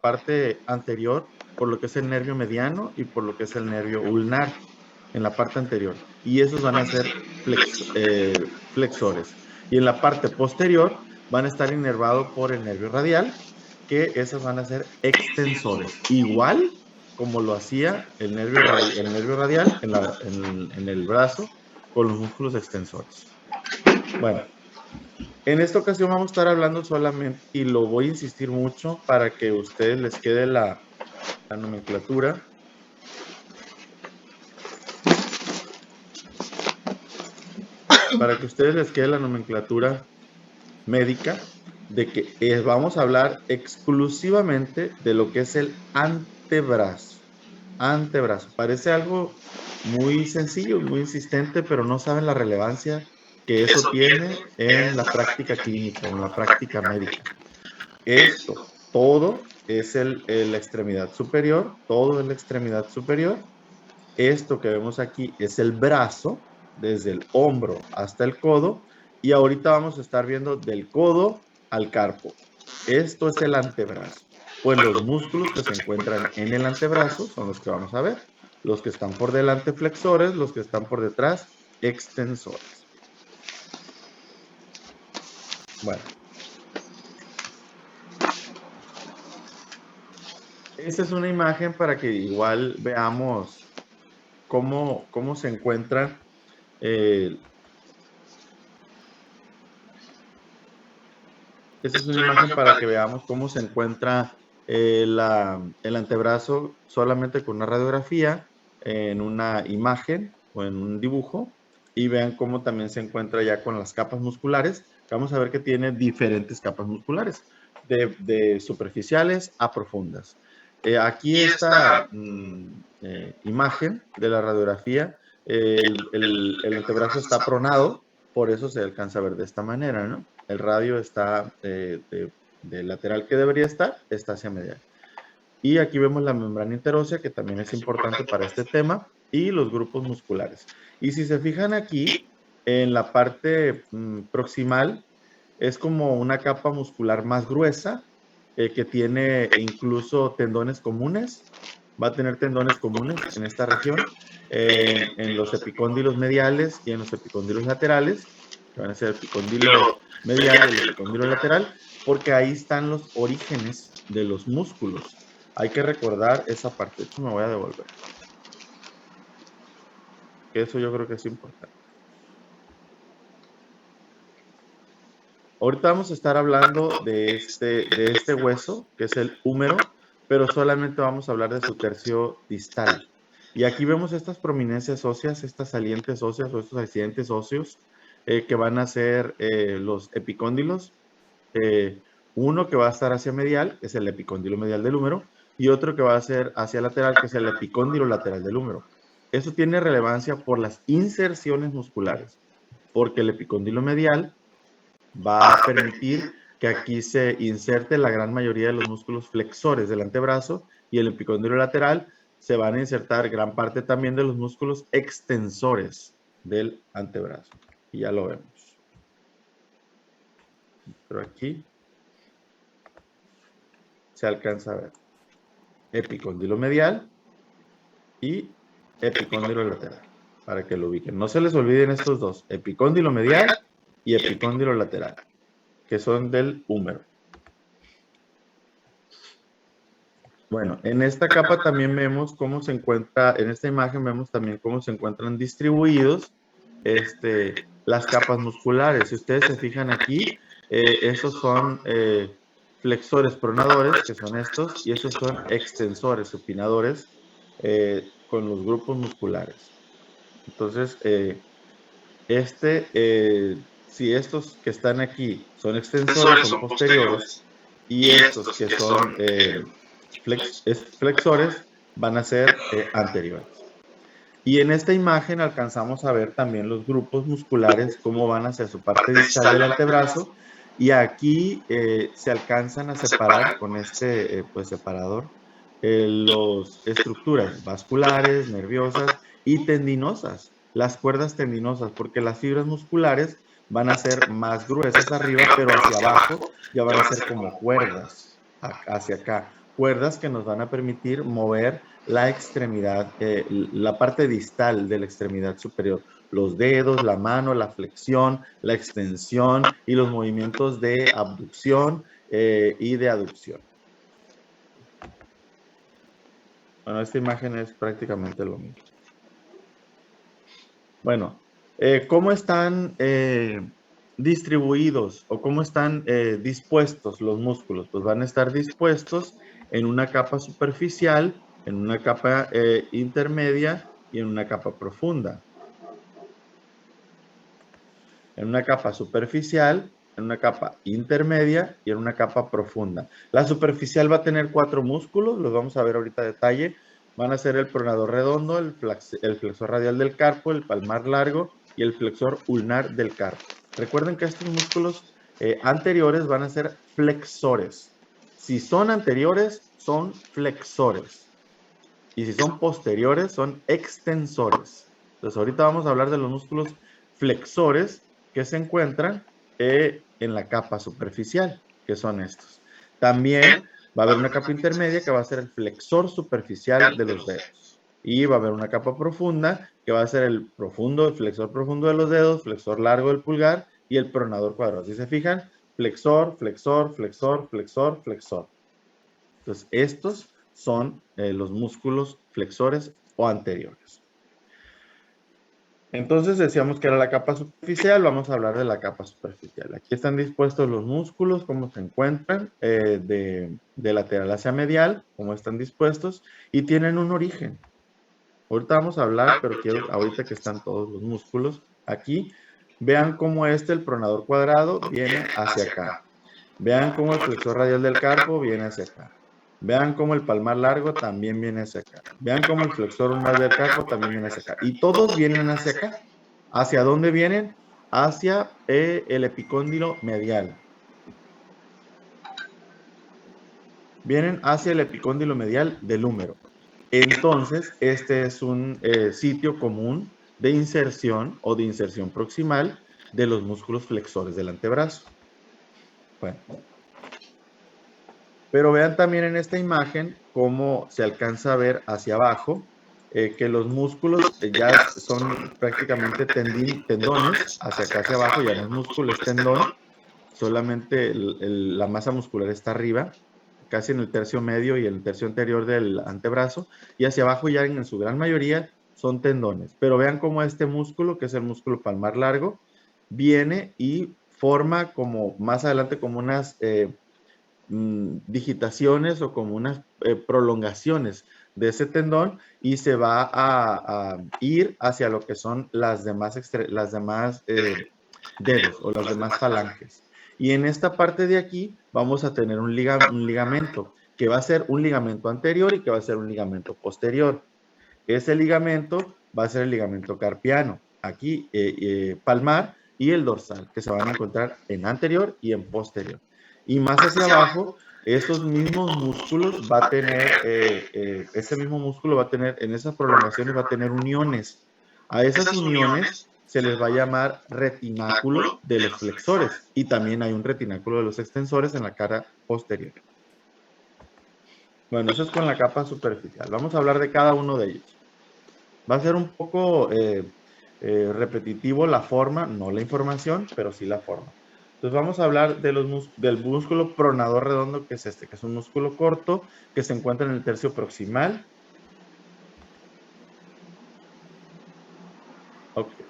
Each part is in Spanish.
parte anterior por lo que es el nervio mediano y por lo que es el nervio ulnar en la parte anterior. Y esos van a ser flexores. Y en la parte posterior van a estar inervados por el nervio radial, que esos van a ser extensores. Igual como lo hacía el nervio radial en el brazo con los músculos extensores. Bueno, en esta ocasión vamos a estar hablando solamente, y lo voy a insistir mucho para que a ustedes les quede la nomenclatura. Para que a ustedes les quede la nomenclatura médica de que vamos a hablar exclusivamente de lo que es el antebrazo. Antebrazo. Parece algo muy sencillo, muy insistente, pero no saben la relevancia que eso tiene en la práctica clínica, en la práctica médica. Esto, todo es la extremidad superior, todo es la extremidad superior. Esto que vemos aquí es el brazo, desde el hombro hasta el codo, y ahorita vamos a estar viendo del codo al carpo. Esto es el antebrazo. Pues los músculos que se encuentran en el antebrazo son los que vamos a ver. Los que están por delante flexores, los que están por detrás extensores. Bueno. Esta es una imagen para que igual veamos cómo se encuentran esta es una imagen para que veamos cómo se encuentra el antebrazo solamente con una radiografía, en una imagen o en un dibujo, y vean cómo también se encuentra ya con las capas musculares. Vamos a ver que tiene diferentes capas musculares, de superficiales a profundas. Aquí esta imagen de la radiografía, el antebrazo está pronado, por eso se alcanza a ver de esta manera, ¿no? El radio está de lateral que debería estar, está hacia medial. Y aquí vemos la membrana interósea, que también es importante para este tema, y los grupos musculares. Y si se fijan aquí, en la parte proximal, es como una capa muscular más gruesa, que tiene incluso tendones comunes. Va a tener tendones comunes en esta región, en los epicóndilos mediales y en los epicóndilos laterales, que van a ser el epicóndilo medial y el epicóndilo lateral, porque ahí están los orígenes de los músculos. Hay que recordar esa parte. Esto me voy a devolver. Eso yo creo que es importante. Ahorita vamos a estar hablando de este hueso, que es el húmero, pero solamente vamos a hablar de su tercio distal. Y aquí vemos estas prominencias óseas, estas salientes óseas o estos accidentes óseos, que van a ser los epicóndilos. Uno que va a estar hacia medial, es el epicóndilo medial del húmero, y otro que va a ser hacia lateral, que es el epicóndilo lateral del húmero. Eso tiene relevancia por las inserciones musculares, porque el epicóndilo medial va a permitir que aquí se inserte la gran mayoría de los músculos flexores del antebrazo, y el epicóndilo lateral se van a insertar gran parte también de los músculos extensores del antebrazo. Y ya lo vemos. Pero aquí se alcanza a ver epicóndilo medial y epicóndilo lateral, para que lo ubiquen. No se les olviden estos dos, epicóndilo medial y epicóndilo lateral, que son del húmero. Bueno, en esta capa también vemos cómo se encuentra, en esta imagen vemos también cómo se encuentran distribuidos las capas musculares. Si ustedes se fijan aquí, estos son flexores pronadores, que son estos, y estos son extensores supinadores con los grupos musculares. Entonces, si estos que están aquí son extensores, son posteriores, y estos que son flexores van a ser anteriores. Y en esta imagen alcanzamos a ver también los grupos musculares, cómo van hacia su parte distal del antebrazo, y aquí se alcanzan a separar con este separador las estructuras vasculares, nerviosas y tendinosas, las cuerdas tendinosas, porque las fibras musculares van a ser más gruesas arriba, pero hacia abajo ya van a ser como cuerdas hacia acá. cuerdas que nos van a permitir mover la extremidad, la parte distal de la extremidad superior, los dedos, la mano, la flexión, la extensión y los movimientos de abducción y de aducción. Bueno, esta imagen es prácticamente lo mismo. Bueno, ¿cómo están distribuidos o cómo están dispuestos los músculos? Pues van a estar dispuestos en una capa superficial, en una capa intermedia y en una capa profunda. En una capa superficial, en una capa intermedia y en una capa profunda. La superficial va a tener 4 músculos, los vamos a ver ahorita a detalle. Van a ser el pronador redondo, el flexor radial del carpo, el palmar largo y el flexor ulnar del carpo. Recuerden que estos músculos anteriores van a ser flexores. Si son anteriores, son flexores. Y si son posteriores, son extensores. Entonces, ahorita vamos a hablar de los músculos flexores que se encuentran en la capa superficial, que son estos. También va a haber una capa intermedia que va a ser el flexor superficial de los dedos. Y va a haber una capa profunda que va a ser el flexor profundo de los dedos, flexor largo del pulgar y el pronador cuadrado. Si se fijan, flexor, flexor, flexor, flexor, flexor. Entonces, estos son los músculos flexores o anteriores. Entonces decíamos que era la capa superficial, vamos a hablar de la capa superficial. Aquí están dispuestos los músculos, cómo se encuentran, de lateral hacia medial, cómo están dispuestos, y tienen un origen. Ahorita vamos a hablar, pero quiero, ahorita que están todos los músculos aquí, vean cómo el pronador cuadrado viene hacia acá. Vean cómo el flexor radial del carpo viene hacia acá. Vean cómo el palmar largo también viene hacia acá. Vean cómo el flexor ulnar del carpo también viene hacia acá. Y todos vienen hacia acá. ¿Hacia dónde vienen? Hacia el epicóndilo medial. Vienen hacia el epicóndilo medial del húmero. Entonces, este es un sitio común de inserción o de inserción proximal de los músculos flexores del antebrazo. Bueno. Pero vean también en esta imagen cómo se alcanza a ver hacia abajo que los músculos ya son prácticamente tendones, hacia acá hacia abajo ya no es músculo, es tendón, solamente la masa muscular está arriba, casi en el tercio medio y el tercio anterior del antebrazo, y hacia abajo ya en su gran mayoría son tendones. Pero vean cómo este músculo, que es el músculo palmar largo, viene y forma como más adelante como unas digitaciones o como unas prolongaciones de ese tendón y se va a ir hacia lo que son las demás dedos o las demás falanges. Y en esta parte de aquí vamos a tener un ligamento que va a ser un ligamento anterior y que va a ser un ligamento posterior. Ese ligamento va a ser el ligamento carpiano, aquí palmar y el dorsal, que se van a encontrar en anterior y en posterior. Y más hacia abajo, esos mismos músculos va a tener, ese mismo músculo va a tener, en esas prolongaciones va a tener uniones. A esas uniones se les va a llamar retináculo de los flexores y también hay un retináculo de los extensores en la cara posterior. Bueno, eso es con la capa superficial. Vamos a hablar de cada uno de ellos. Va a ser un poco repetitivo la forma, no la información, pero sí la forma. Entonces vamos a hablar de del músculo pronador redondo, que es este, que es un músculo corto que se encuentra en el tercio proximal. Okay.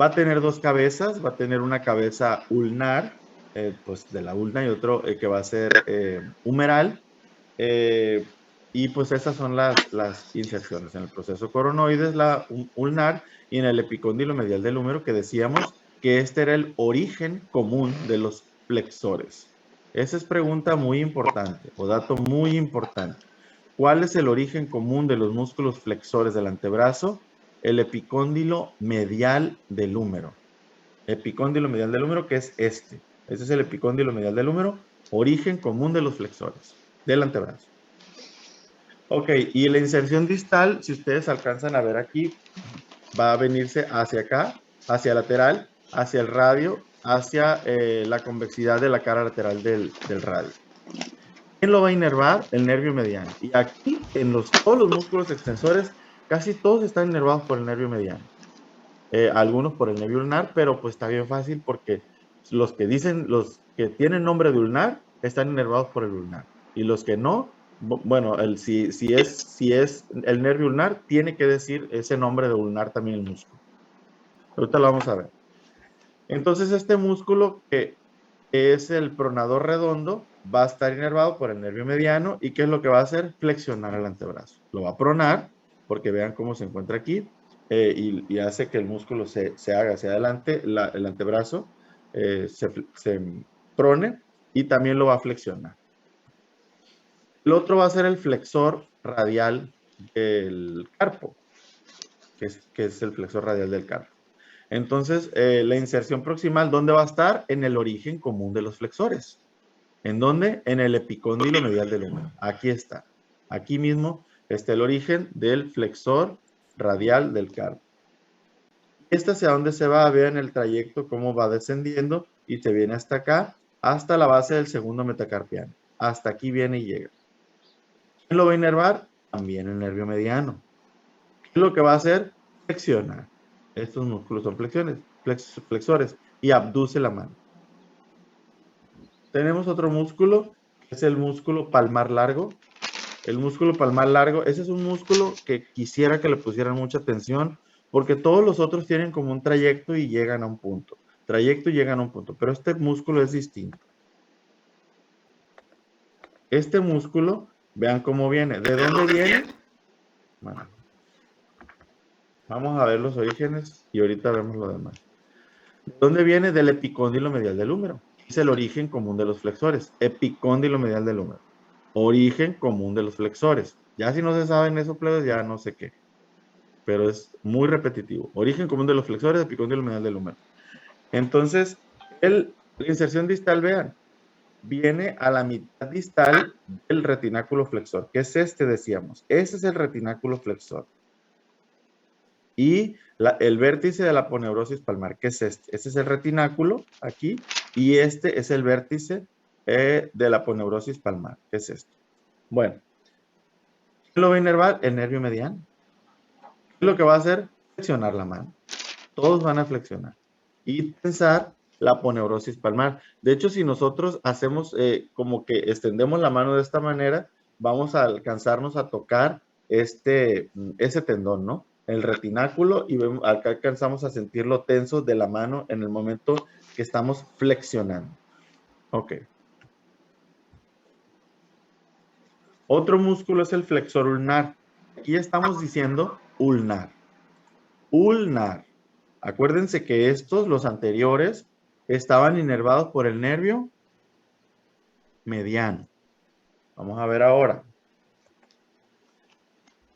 Va a tener dos cabezas, va a tener una cabeza ulnar, pues de la ulna, y otro que va a ser humeral. Y pues esas son las inserciones en el proceso coronoides, la ulnar y en el epicóndilo medial del húmero, que decíamos que este era el origen común de los flexores. Esa es pregunta muy importante o dato muy importante. ¿Cuál es el origen común de los músculos flexores del antebrazo? El epicóndilo medial del húmero. Epicóndilo medial del húmero, que es este. Este es el epicóndilo medial del húmero, origen común de los flexores del antebrazo. Ok, y la inserción distal, si ustedes alcanzan a ver aquí, va a venirse hacia acá, hacia lateral, hacia el radio, hacia la convexidad de la cara lateral del radio. ¿Quién lo va a inervar? El nervio mediano. Y aquí, en todos los músculos extensores, casi todos están inervados por el nervio mediano. Algunos por el nervio ulnar, pero pues está bien fácil porque los que tienen nombre de ulnar, están inervados por el ulnar. Y los que no, bueno, si es el nervio ulnar, tiene que decir ese nombre de ulnar también el músculo. Ahorita lo vamos a ver. Entonces, este músculo que es el pronador redondo, va a estar inervado por el nervio mediano. ¿Y qué es lo que va a hacer? Flexionar el antebrazo. Lo va a pronar, porque vean cómo se encuentra aquí, y hace que el músculo se haga hacia adelante, el antebrazo se prone, y también lo va a flexionar. El otro va a ser el flexor radial del carpo, que es el flexor radial del carpo. Entonces, la inserción proximal, ¿dónde va a estar? En el origen común de los flexores. ¿En dónde? En el epicóndilo medial del húmero. Aquí está. Aquí mismo está el origen del flexor radial del carpo. ¿Hacia dónde se va? Vean el trayecto, cómo va descendiendo y se viene hasta acá, hasta la base del segundo metacarpiano. Hasta aquí viene y llega. ¿Quién lo va a inervar? También el nervio mediano. ¿Qué es lo que va a hacer? Flexionar. Estos músculos son flexores, y abduce la mano. Tenemos otro músculo, que es el músculo palmar largo. El músculo palmar largo, ese es un músculo que quisiera que le pusieran mucha atención, porque todos los otros tienen como un trayecto y llegan a un punto. Trayecto y llegan a un punto, pero este músculo es distinto. Este músculo, vean cómo viene. ¿De dónde viene? Bueno, vamos a ver los orígenes y ahorita vemos lo demás. ¿De dónde viene? Del epicóndilo medial del húmero. Es el origen común de los flexores. Epicóndilo medial del húmero. Origen común de los flexores. Ya si no se saben eso, plebes, ya no sé qué. Pero es muy repetitivo. Origen común de los flexores, epicóndilo medial del húmero. Entonces, la inserción distal, vean, viene a la mitad distal del retináculo flexor, que es este, decíamos. Ese es el retináculo flexor. Y el vértice de la aponeurosis palmar, que es este. Este es el retináculo aquí, y este es el vértice de la aponeurosis palmar, que es este. Bueno, ¿qué lo va a inervar? El nervio mediano. ¿Qué es lo que va a hacer? Flexionar la mano. Todos van a flexionar y tensar la aponeurosis palmar. De hecho, si nosotros hacemos como que extendemos la mano de esta manera, vamos a alcanzarnos a tocar ese tendón, ¿no? El retináculo, y acá alcanzamos a sentirlo tenso de la mano en el momento que estamos flexionando. Ok. Otro músculo es el flexor ulnar. Aquí estamos diciendo ulnar. Ulnar. Acuérdense que estos, los anteriores, estaban inervados por el nervio mediano. Vamos a ver ahora.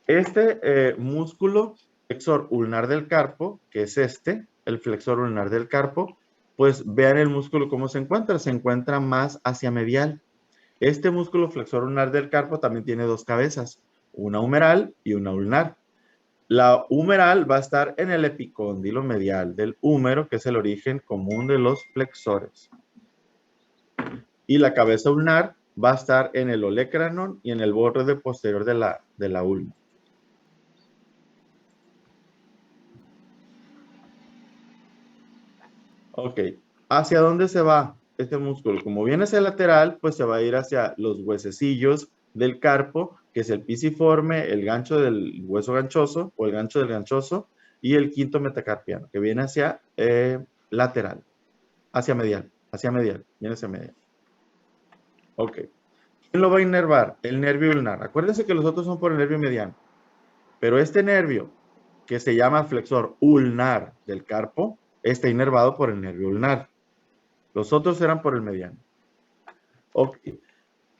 Este músculo flexor ulnar del carpo, que es este, el flexor ulnar del carpo, pues vean el músculo cómo se encuentra más hacia medial. Este músculo flexor ulnar del carpo también tiene dos cabezas, una humeral y una ulnar. La humeral va a estar en el epicóndilo medial del húmero, que es el origen común de los flexores. Y la cabeza ulnar va a estar en el olecranon y en el borde posterior de la ulna. Ok, ¿hacia dónde se va este músculo? Como viene hacia el lateral, pues se va a ir hacia los huesecillos del carpo, que es el pisiforme, el gancho del hueso ganchoso o el gancho del ganchoso, y el quinto metacarpiano, que viene hacia lateral, hacia medial, viene hacia medial. Ok. ¿Quién lo va a inervar? El nervio ulnar. Acuérdense que los otros son por el nervio mediano, pero este nervio, que se llama flexor ulnar del carpo, está inervado por el nervio ulnar. Los otros eran por el mediano. Ok. ¿Qué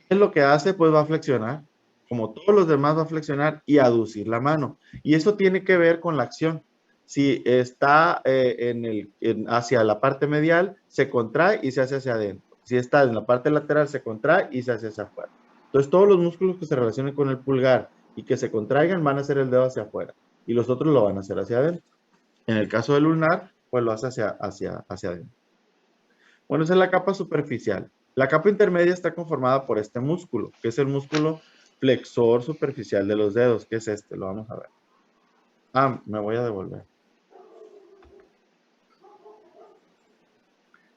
es lo que hace? Pues va a flexionar. Como todos los demás va a flexionar y aducir la mano. Y eso tiene que ver con la acción. Si está hacia la parte medial, se contrae y se hace hacia adentro. Si está en la parte lateral, se contrae y se hace hacia afuera. Entonces, todos los músculos que se relacionen con el pulgar y que se contraigan van a hacer el dedo hacia afuera. Y los otros lo van a hacer hacia adentro. En el caso del ulnar, pues lo hace hacia adentro. Bueno, esa es la capa superficial. La capa intermedia está conformada por este músculo, que es el músculo flexor superficial de los dedos, que es este, lo vamos a ver. Ah, me voy a devolver.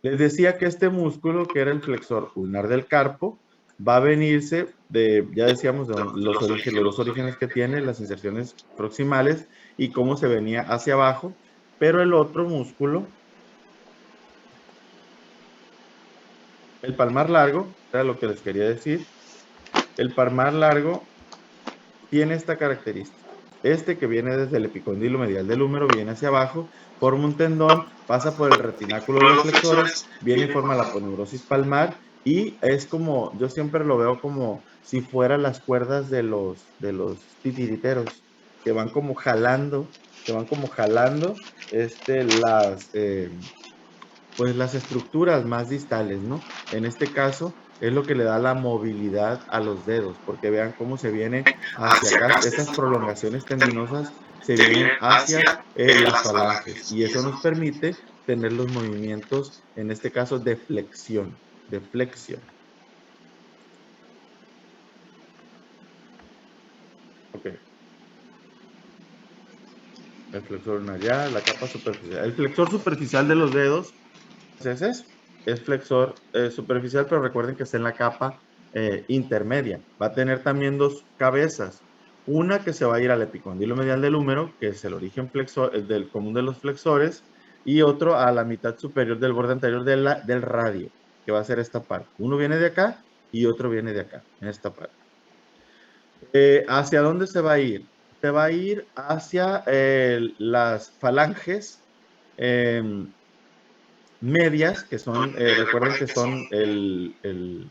Les decía que este músculo, que era el flexor ulnar del carpo, va a venirse de, ya decíamos, de los dos orígenes que tiene, las inserciones proximales y cómo se venía hacia abajo, pero el otro músculo, el palmar largo, era lo que les quería decir, el palmar largo tiene esta característica. Este que viene desde el epicondilo medial del húmero viene hacia abajo, forma un tendón, pasa por el retináculo de los flexores, viene y forma la aponeurosis palmar y es como, yo siempre lo veo como si fueran las cuerdas de los titiriteros, que van como jalando, pues las estructuras más distales, ¿no? En este caso es lo que le da la movilidad a los dedos, porque vean cómo se viene hacia acá, estas prolongaciones tendinosas se vienen hacia las falanges y eso nos permite tener los movimientos, en este caso de flexión, de flexión. Ok. El flexor allá, la capa superficial. El flexor superficial de los dedos es eso. Es flexor superficial, pero recuerden que está en la capa intermedia. Va a tener también dos cabezas. Una que se va a ir al epicondilo medial del húmero, que es el origen flexor, del común de los flexores, y otro a la mitad superior del borde anterior del radio, que va a ser esta parte. Uno viene de acá y otro viene de acá, en esta parte. ¿Hacia dónde se va a ir? Se va a ir hacia las falanges medias, que son, recuerden que son el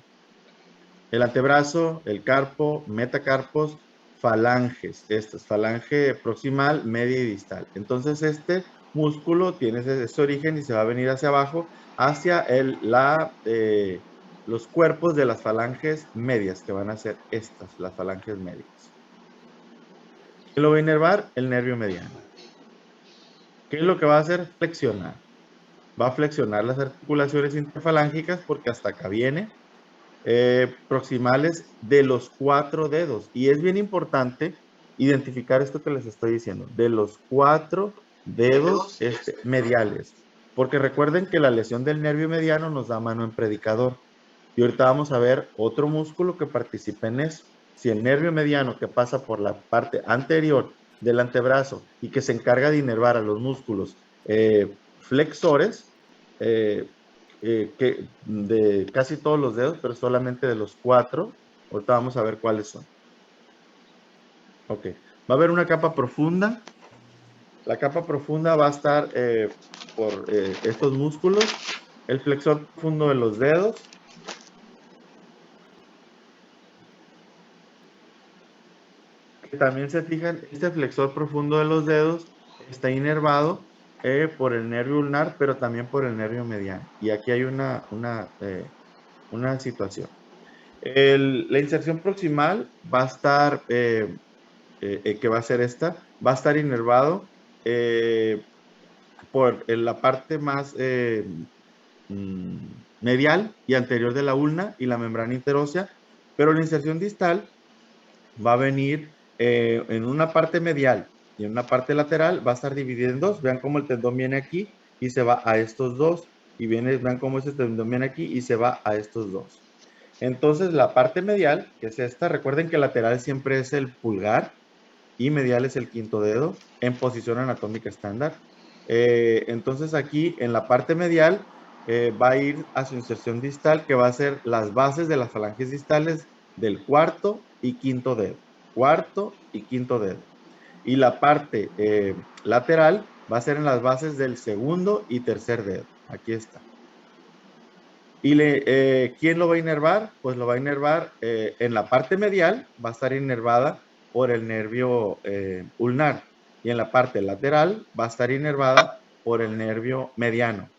antebrazo, el carpo, metacarpos, falanges, estas, falange proximal, media y distal. Entonces este músculo tiene ese origen y se va a venir hacia abajo, hacia los cuerpos de las falanges medias, que van a ser estas, las falanges medias. ¿Qué lo va a inervar? El nervio mediano. ¿Qué es lo que va a hacer? Flexionar. Va a flexionar las articulaciones interfalángicas porque hasta acá viene, proximales de los 4 dedos. Y es bien importante identificar esto que les estoy diciendo, de los 4 dedos mediales. Porque recuerden que la lesión del nervio mediano nos da mano en predicador. Y ahorita vamos a ver otro músculo que participa en eso. Si el nervio mediano que pasa por la parte anterior del antebrazo y que se encarga de inervar a los músculos flexores, de casi todos los dedos, pero solamente de los 4. Ahorita vamos a ver cuáles son. Ok. Va a haber una capa profunda. La capa profunda va a estar por estos músculos. El flexor profundo de los dedos. Que también se fijan, este flexor profundo de los dedos está inervado por el nervio ulnar, pero también por el nervio mediano. Y aquí hay una situación. La inserción proximal va a estar, que va a ser esta, va a estar inervado por la parte más medial y anterior de la ulna y la membrana interósea, pero la inserción distal va a venir en una parte medial y en una parte lateral, va a estar dividida en dos. Vean cómo el tendón viene aquí y se va a estos dos. Y vean cómo ese tendón viene aquí y se va a estos dos. Entonces, la parte medial, que es esta, recuerden que lateral siempre es el pulgar y medial es el quinto dedo en posición anatómica estándar. Entonces, aquí en la parte medial va a ir a su inserción distal, que va a ser las bases de las falanges distales del cuarto y quinto dedo. Cuarto y quinto dedo. Y la parte lateral va a ser en las bases del segundo y tercer dedo. Aquí está. ¿Y quién lo va a inervar? Pues lo va a inervar en la parte medial, va a estar inervada por el nervio ulnar. Y en la parte lateral va a estar inervada por el nervio mediano.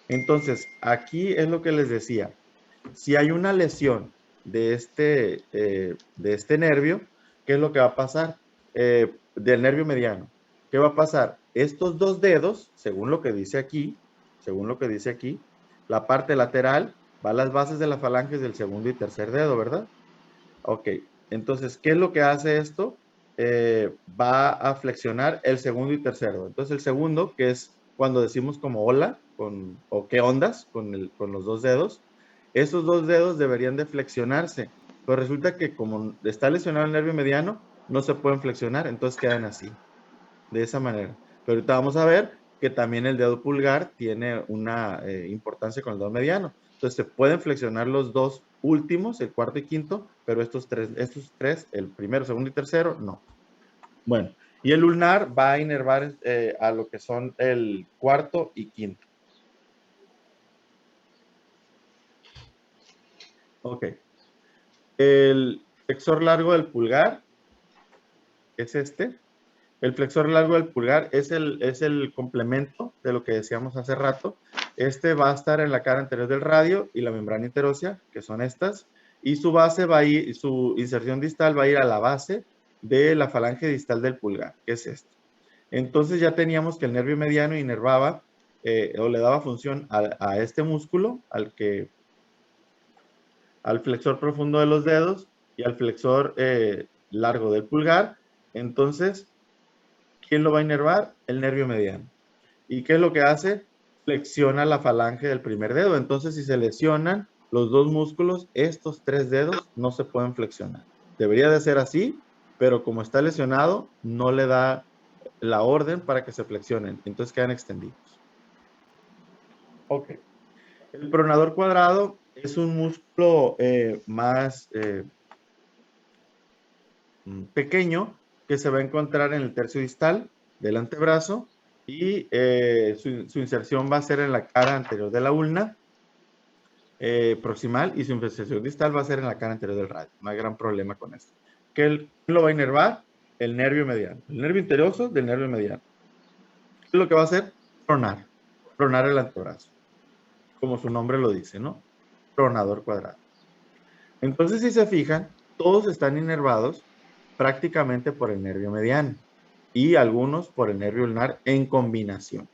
Entonces, aquí es lo que les decía. Si hay una lesión de este nervio, ¿qué es lo que va a pasar? Del nervio mediano. ¿Qué va a pasar? Estos dos dedos, según lo que dice aquí, la parte lateral Va a las bases de las falanges del segundo y tercer dedo, ¿verdad? Ok, entonces, ¿qué es lo que hace esto? Va a flexionar el segundo y tercer dedo. Entonces, el segundo, que es cuando decimos como hola, o qué ondas, con los dos dedos, esos dos dedos deberían de flexionarse. Pero resulta que como está lesionado el nervio mediano, no se pueden flexionar, entonces quedan así, de esa manera. Pero ahorita vamos a ver que también el dedo pulgar tiene una importancia con el dedo mediano. Entonces se pueden flexionar los dos últimos, el cuarto y quinto, pero estos tres, el primero, segundo y tercero, no. Bueno, y el ulnar va a inervar a lo que son el cuarto y quinto. Ok. El flexor largo del pulgar es este. El flexor largo del pulgar es el complemento de lo que decíamos hace rato. Este va a estar en la cara anterior del radio y la membrana interósea, que son estas, y su base va a ir, su inserción distal va a ir a la base de la falange distal del pulgar, que es esta. Entonces ya teníamos que el nervio mediano inervaba o le daba función a este músculo, al flexor profundo de los dedos y al flexor largo del pulgar. Entonces, ¿quién lo va a inervar? El nervio mediano. ¿Y qué es lo que hace? Flexiona la falange del primer dedo. Entonces, si se lesionan los dos músculos, estos tres dedos no se pueden flexionar. Debería de ser así, pero como está lesionado, no le da la orden para que se flexionen. Entonces quedan extendidos. Ok. El pronador cuadrado es un músculo más pequeño que se va a encontrar en el tercio distal del antebrazo y su inserción va a ser en la cara anterior de la ulna proximal y su inserción distal va a ser en la cara anterior del radio. No hay gran problema con esto. ¿Qué lo va a inervar? El nervio mediano. El nervio interoso del nervio mediano. ¿Qué es lo que va a hacer? Pronar. Pronar el antebrazo. Como su nombre lo dice, ¿no? Pronador cuadrado. Entonces, si se fijan, todos están inervados prácticamente por el nervio mediano y algunos por el nervio ulnar en combinación.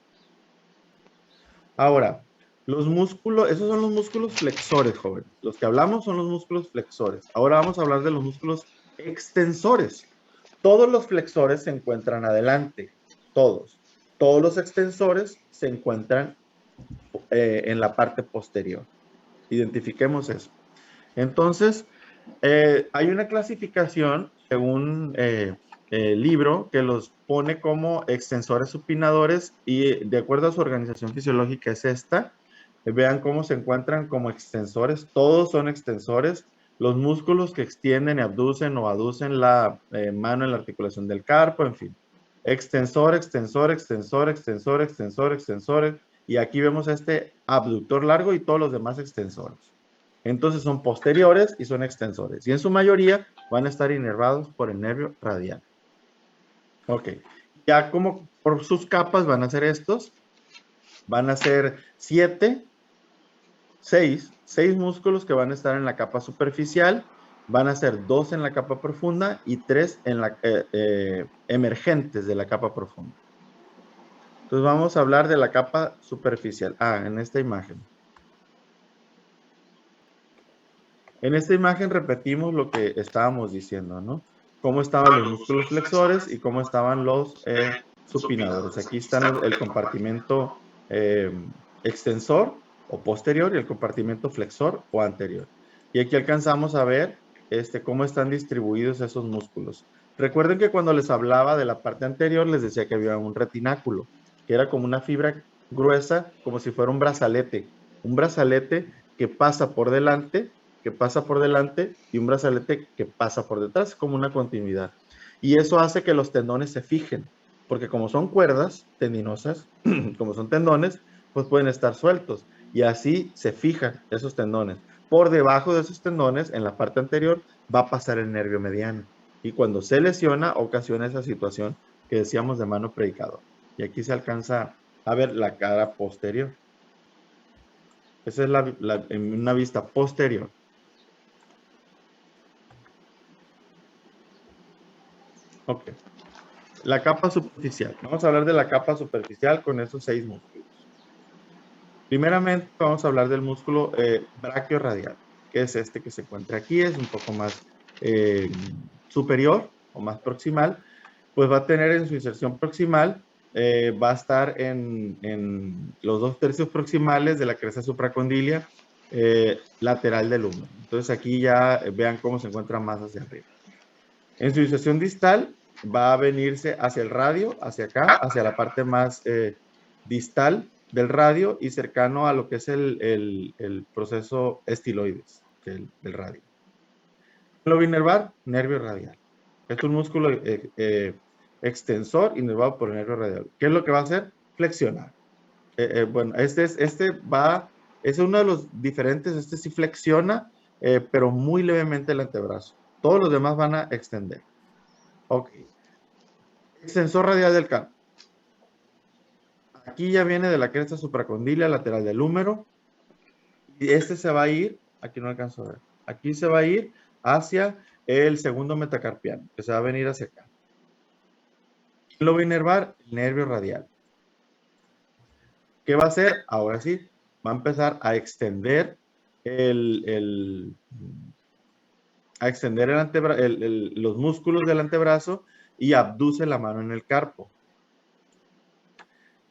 Ahora, los músculos, esos son los músculos flexores, jóvenes. Los que hablamos son los músculos flexores. Ahora vamos a hablar de los músculos extensores. Todos los flexores se encuentran adelante, todos. Todos los extensores se encuentran en la parte posterior. Identifiquemos eso. Entonces, hay una clasificación según el libro que los pone como extensores supinadores y de acuerdo a su organización fisiológica es esta. Vean cómo se encuentran como extensores. Todos son extensores. Los músculos que extienden y abducen o aducen la mano en la articulación del carpo, en fin. Extensor, extensor, extensor, extensor, extensor, extensores. Y aquí vemos este abductor largo y todos los demás extensores. Entonces son posteriores y son extensores. Y en su mayoría van a estar inervados por el nervio radial. Ok. Ya como por sus capas van a ser estos. Van a ser 6 músculos que van a estar en la capa superficial. Van a ser 2 en la capa profunda y 3 en la, emergentes de la capa profunda. Entonces vamos a hablar de la capa superficial. En esta imagen. En esta imagen repetimos lo que estábamos diciendo, ¿no? Cómo estaban los músculos flexores y cómo estaban los supinadores. Aquí están el compartimento extensor o posterior y el compartimento flexor o anterior. Y aquí alcanzamos a ver cómo están distribuidos esos músculos. Recuerden que cuando les hablaba de la parte anterior les decía que había un retináculo, que era como una fibra gruesa, como si fuera un brazalete que pasa por delante y un brazalete que pasa por detrás, como una continuidad. Y eso hace que los tendones se fijen, porque como son cuerdas tendinosas, como son tendones, pues pueden estar sueltos y así se fijan esos tendones. Por debajo de esos tendones, en la parte anterior, va a pasar el nervio mediano. Y cuando se lesiona, ocasiona esa situación que decíamos de mano predicador. Y aquí se alcanza a ver la cara posterior. Esa es en una vista posterior. Ok. La capa superficial. Vamos a hablar de la capa superficial con esos 6 músculos. Primeramente vamos a hablar del músculo brachioradial, que es este que se encuentra aquí, es un poco más superior o más proximal, pues va a tener en su inserción proximal, va a estar en los 2/3 proximales de la cresta supracondilia lateral del húmero. Entonces aquí ya vean cómo se encuentra más hacia arriba. En su inserción distal va a venirse hacia el radio, hacia acá, hacia la parte más distal del radio y cercano a lo que es el proceso estiloides del radio. Lo inervar, nervio radial. Es un músculo extensor inervado por el nervio radial. ¿Qué es lo que va a hacer? Flexionar. Bueno, es uno de los diferentes, este sí flexiona, pero muy levemente el antebrazo. Todos los demás van a extender. Ok. Extensor radial del carpo. Aquí ya viene de la cresta supracondilia lateral del húmero. Y este se va a ir, aquí no alcanzo a ver, aquí se va a ir hacia el segundo metacarpiano, que se va a venir hacia acá. ¿Quién lo va a inervar? El nervio radial. ¿Qué va a hacer? Ahora sí, va a empezar a extender los músculos del antebrazo y abduce la mano en el carpo.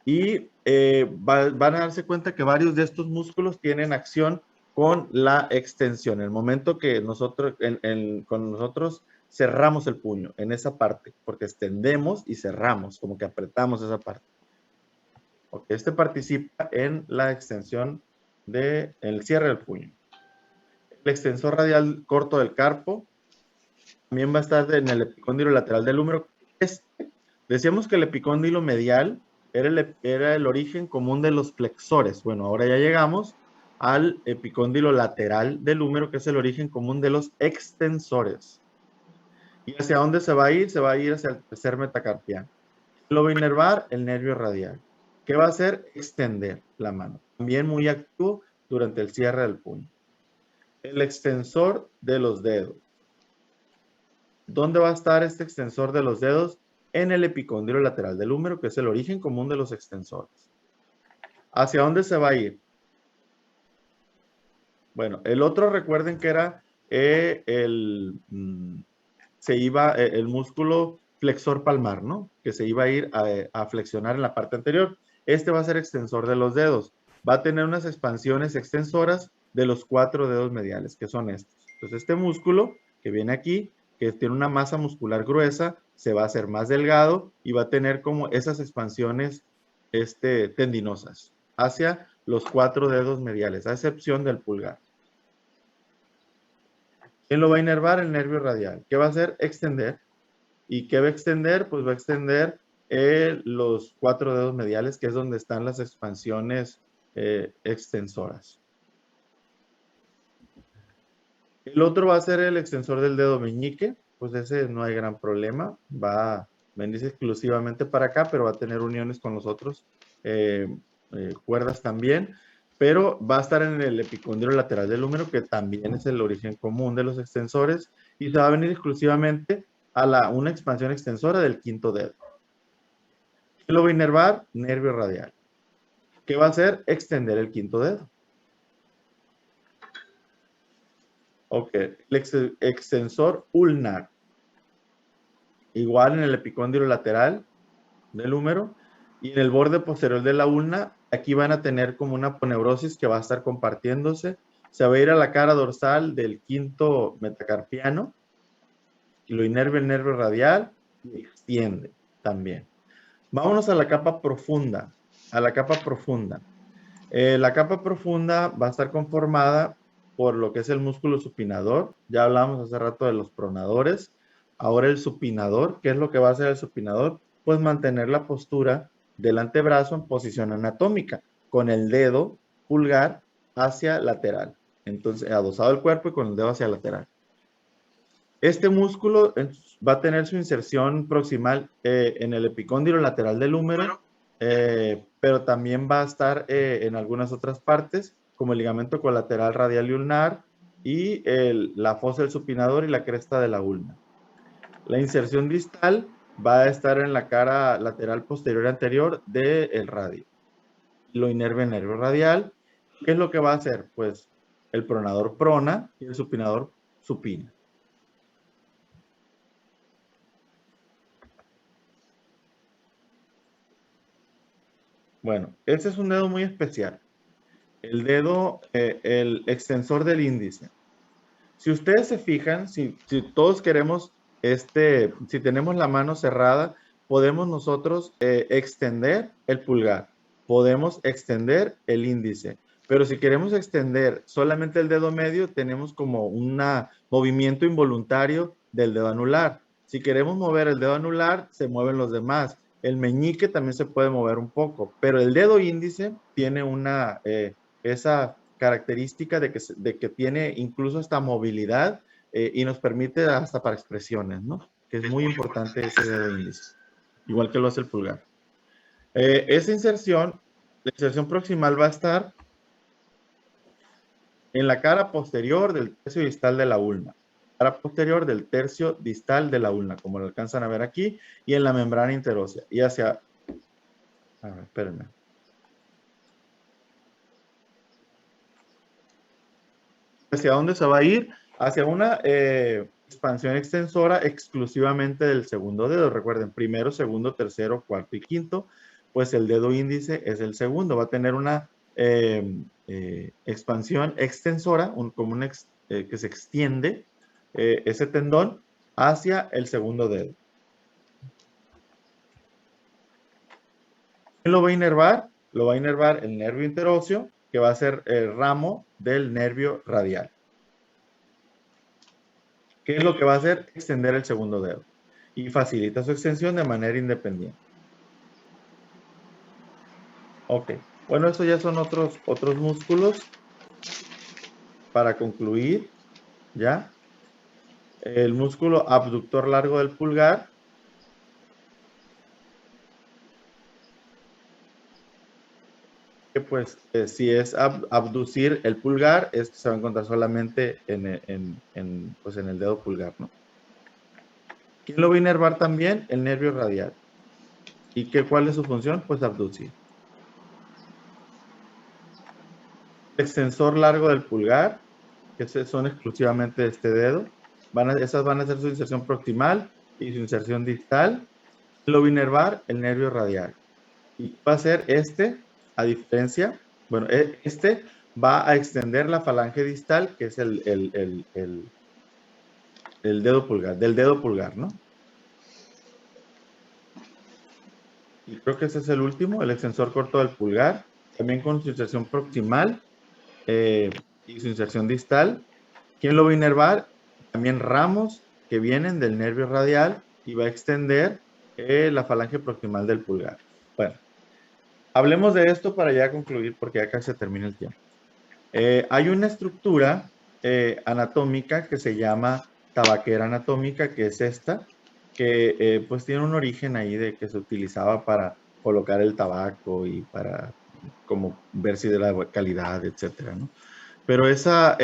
Y van a darse cuenta que varios de estos músculos tienen acción con la extensión. El momento que nosotros, con nosotros cerramos el puño en esa parte, porque extendemos y cerramos, como que apretamos esa parte. Okay, este participa en la extensión el cierre del puño. El extensor radial corto del carpo también va a estar en el epicóndilo lateral del húmero. Decíamos que el epicóndilo medial era el origen común de los flexores. Bueno, ahora ya llegamos al epicóndilo lateral del húmero, que es el origen común de los extensores. ¿Y hacia dónde se va a ir? Se va a ir hacia el tercer metacarpiano. Lo va a inervar el nervio radial. ¿Qué va a hacer? Extender la mano. También muy activo durante el cierre del puño. El extensor de los dedos. ¿Dónde va a estar este extensor de los dedos? En el epicóndilo lateral del húmero, que es el origen común de los extensores. ¿Hacia dónde se va a ir? Bueno, el otro recuerden que era el músculo flexor palmar, ¿no? Que se iba a ir a flexionar en la parte anterior. Este va a ser extensor de los dedos. Va a tener unas expansiones extensoras de los 4 dedos mediales, que son estos. Entonces, este músculo que viene aquí, que tiene una masa muscular gruesa, se va a hacer más delgado y va a tener como esas expansiones tendinosas hacia los 4 dedos mediales, a excepción del pulgar. ¿Quién lo va a inervar? El nervio radial. ¿Qué va a hacer? Extender. ¿Y qué va a extender? Pues va a extender los 4 dedos mediales, que es donde están las expansiones extensoras. El otro va a ser el extensor del dedo meñique, pues ese no hay gran problema, va a venirse exclusivamente para acá, pero va a tener uniones con los otros cuerdas también, pero va a estar en el epicóndilo lateral del húmero, que también es el origen común de los extensores, y se va a venir exclusivamente a una expansión extensora del quinto dedo. ¿Qué lo va a inervar? Nervio radial. ¿Qué va a hacer? Extender el quinto dedo. Ok, el extensor ulnar. Igual en el epicóndilo lateral del húmero y en el borde posterior de la ulna, aquí van a tener como una aponeurosis que va a estar compartiéndose. Se va a ir a la cara dorsal del quinto metacarpiano y lo inerva el nervio radial y extiende también. Vámonos a la capa profunda. A la capa profunda. La capa profunda va a estar conformada por lo que es el músculo supinador. Ya hablamos hace rato de los pronadores. Ahora el supinador. ¿Qué es lo que va a hacer el supinador? Pues mantener la postura del antebrazo en posición anatómica, con el dedo pulgar hacia lateral. Entonces, adosado el cuerpo y con el dedo hacia lateral. Este músculo va a tener su inserción proximal en el epicóndilo lateral del húmero, pero también va a estar en algunas otras partes, como el ligamento colateral radial y ulnar y la fosa del supinador y la cresta de la ulna. La inserción distal va a estar en la cara lateral posterior anterior del radio. lo inerva el nervio radial. ¿Qué es lo que va a hacer? Pues el pronador prona y el supinador supina. Bueno, este es un dedo muy especial. El dedo, el extensor del índice. Si ustedes se fijan, si todos queremos, si tenemos la mano cerrada, podemos nosotros extender el pulgar, podemos extender el índice, pero si queremos extender solamente el dedo medio, tenemos como un movimiento involuntario del dedo anular. Si queremos mover el dedo anular, se mueven los demás. El meñique también se puede mover un poco, pero el dedo índice tiene esa característica de que tiene incluso esta movilidad y nos permite hasta para expresiones, ¿no? Que es muy importante ese dedo índice, igual que lo hace el pulgar. Esa inserción, la inserción proximal va a estar en la cara posterior del tercio distal de la ulna. Cara posterior del tercio distal de la ulna, como lo alcanzan a ver aquí, y en la membrana interósea. Y hacia... A ver, espérenme. ¿Hacia dónde se va a ir? Hacia una expansión extensora exclusivamente del segundo dedo. Recuerden, primero, segundo, tercero, cuarto y quinto. Pues el dedo índice es el segundo. Va a tener una expansión extensora, que se extiende ese tendón hacia el segundo dedo. ¿Quién lo va a inervar? Lo va a inervar el nervio interóseo, que va a ser el ramo del nervio radial. ¿Qué es lo que va a hacer? Extender el segundo dedo. Y facilita su extensión de manera independiente. Ok. Bueno, estos ya son otros músculos. Para concluir, ¿ya? El músculo abductor largo del pulgar. Que pues, si es abducir el pulgar, esto se va a encontrar solamente pues en el dedo pulgar, ¿no? ¿Quién lo va a inervar también? El nervio radial. ¿Y cuál es su función? Pues abducir. El extensor largo del pulgar, que son exclusivamente de este dedo. Esas van a ser su inserción proximal y su inserción distal. Lo va a inervar el nervio radial. Y va a ser a diferencia, bueno, este va a extender la falange distal, que es el dedo pulgar, del dedo pulgar, ¿no? Y creo que ese es el último, el extensor corto del pulgar, también con su inserción proximal y su inserción distal. ¿Quién lo va a inervar? También ramos que vienen del nervio radial y va a extender la falange proximal del pulgar. Bueno, hablemos de esto para ya concluir porque ya casi se termina el tiempo. Hay una estructura anatómica que se llama tabaquera anatómica, que es esta, que pues tiene un origen ahí de que se utilizaba para colocar el tabaco y para como ver si de la calidad, etcétera, ¿no? Pero esa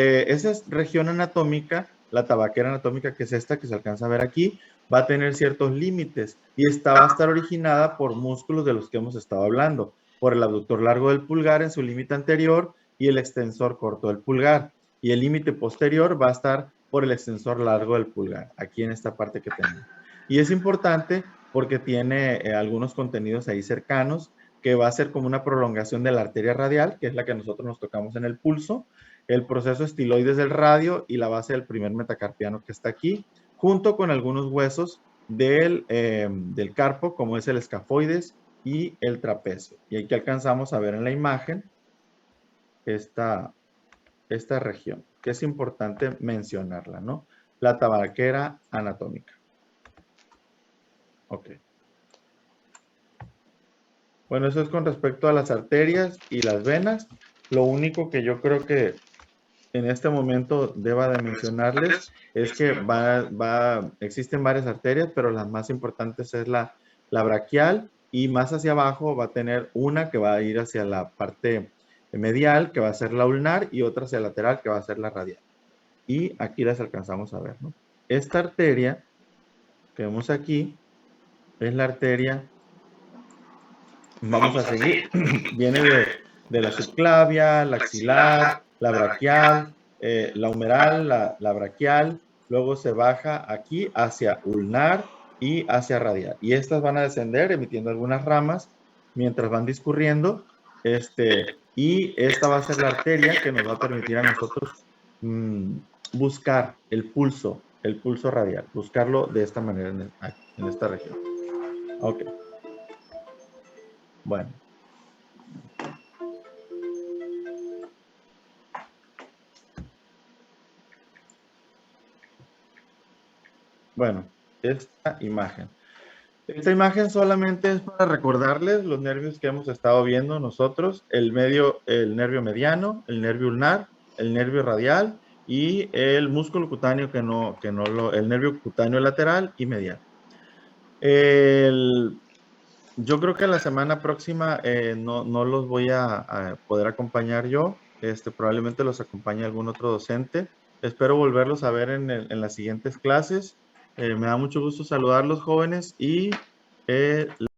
región anatómica, la tabaquera anatómica, que es esta que se alcanza a ver aquí, va a tener ciertos límites y va a estar originada por músculos de los que hemos estado hablando, por el abductor largo del pulgar en su límite anterior y el extensor corto del pulgar. Y el límite posterior va a estar por el extensor largo del pulgar, aquí en esta parte que tenemos. Y es importante porque tiene algunos contenidos ahí cercanos, que va a ser como una prolongación de la arteria radial, que es la que nosotros nos tocamos en el pulso, el proceso estiloides del radio y la base del primer metacarpiano que está aquí, junto con algunos huesos del carpo, como es el escafoides y el trapecio. Y aquí alcanzamos a ver en la imagen esta región, que es importante mencionarla, ¿no? La tabaquera anatómica. Ok. Bueno, eso es con respecto a las arterias y las venas. Lo único que yo creo que en este momento deba de mencionarles es que existen varias arterias, pero las más importantes es la braquial, y más hacia abajo va a tener una que va a ir hacia la parte medial, que va a ser la ulnar, y otra hacia lateral, que va a ser la radial. Y aquí las alcanzamos a ver, ¿no? Esta arteria que vemos aquí es la arteria Vamos a seguir. Viene de la subclavia, la axilar, la braquial, la humeral, la braquial. Luego se baja aquí hacia ulnar y hacia radial. Y estas van a descender emitiendo algunas ramas mientras van discurriendo. Y esta va a ser la arteria que nos va a permitir a nosotros buscar el pulso radial. Buscarlo de esta manera en esta región. Ok. Bueno. Bueno, esta imagen. Esta imagen solamente es para recordarles los nervios que hemos estado viendo nosotros, el nervio mediano, el nervio ulnar, el nervio radial y el músculo cutáneo el nervio cutáneo lateral y medial. Yo creo que la semana próxima no los voy a poder acompañar yo, probablemente los acompañe algún otro docente. Espero volverlos a ver en las siguientes clases. Me da mucho gusto saludarlos, jóvenes, y